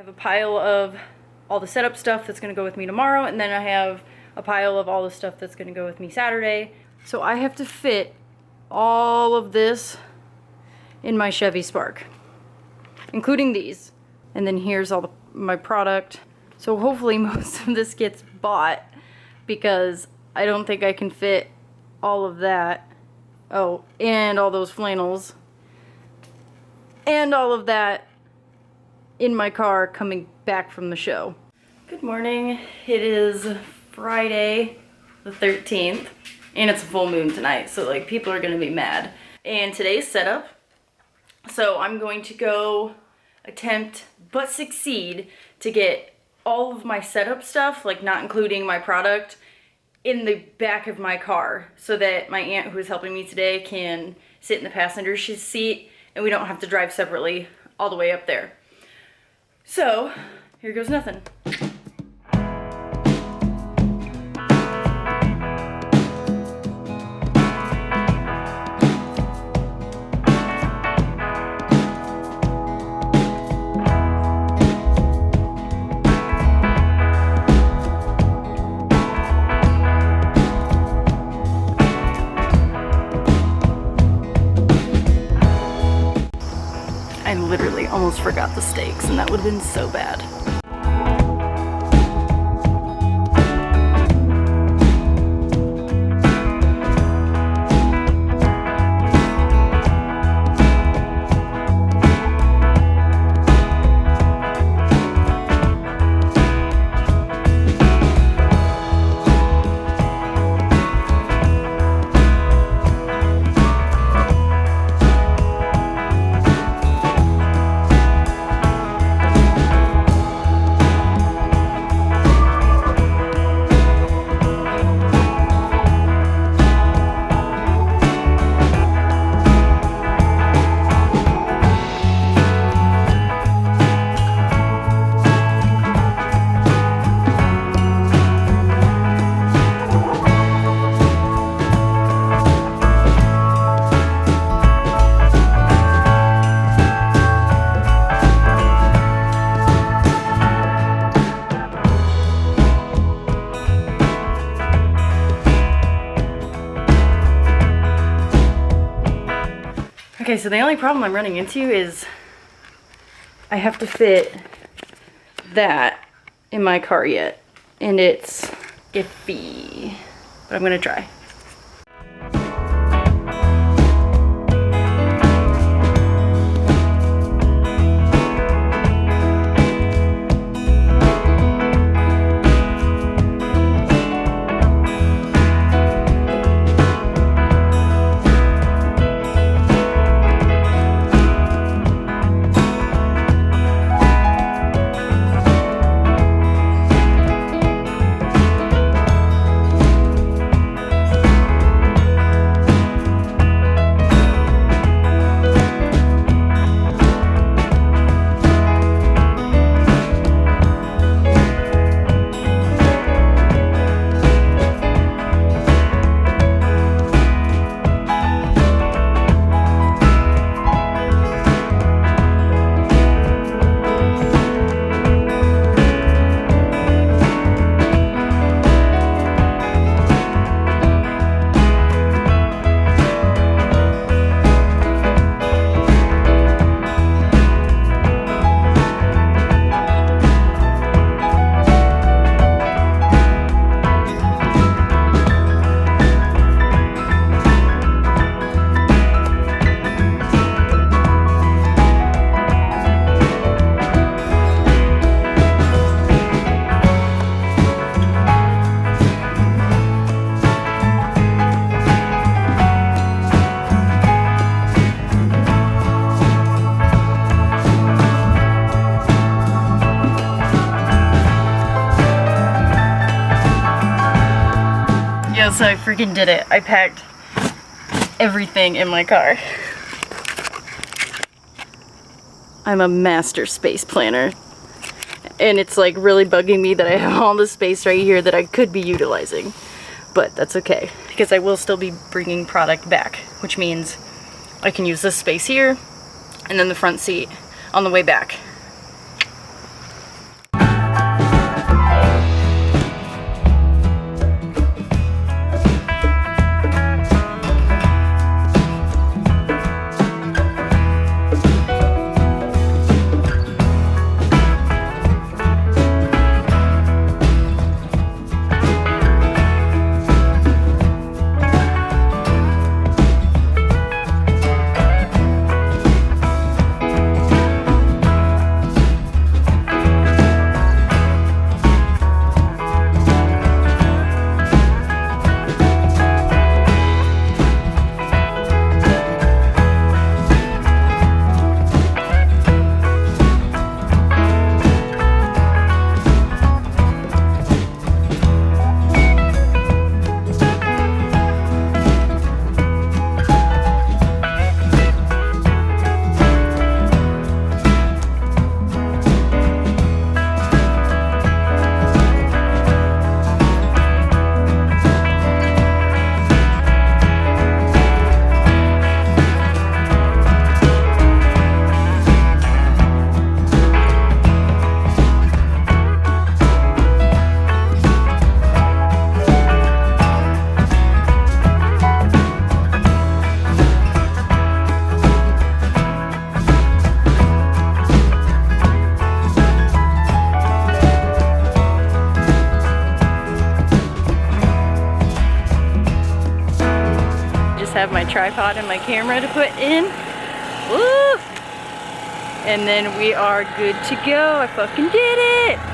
have a pile of all the setup stuff that's going to go with me tomorrow, and then I have a pile of all the stuff that's going to go with me Saturday. So I have to fit all of this in my Chevy Spark, including these. And then here's all my product. So hopefully most of this gets bought, because I don't think I can fit all of that. Oh, and all those flannels and all of that in my car coming back from the show. Good morning. It is Friday the 13th, and it's a full moon tonight, so like people are gonna be mad. And today's setup, so I'm going to go attempt but succeed to get all of my setup stuff, like not including my product, in the back of my car, so that my aunt who is helping me today can sit in the passenger seat and we don't have to drive separately all the way up there. So here goes nothing. I literally almost forgot the stakes, and that would have been so bad. Okay, so the only problem I'm running into is I have to fit that in my car yet, and it's iffy, but I'm gonna try. So I freaking did it. I packed everything in my car. I'm a master space planner. And it's like really bugging me that I have all this space right here that I could be utilizing. But that's okay, because I will still be bringing product back, which means I can use this space here and then the front seat on the way back. have my tripod and my camera to put in. Woo! And then we are good to go. I fucking did it!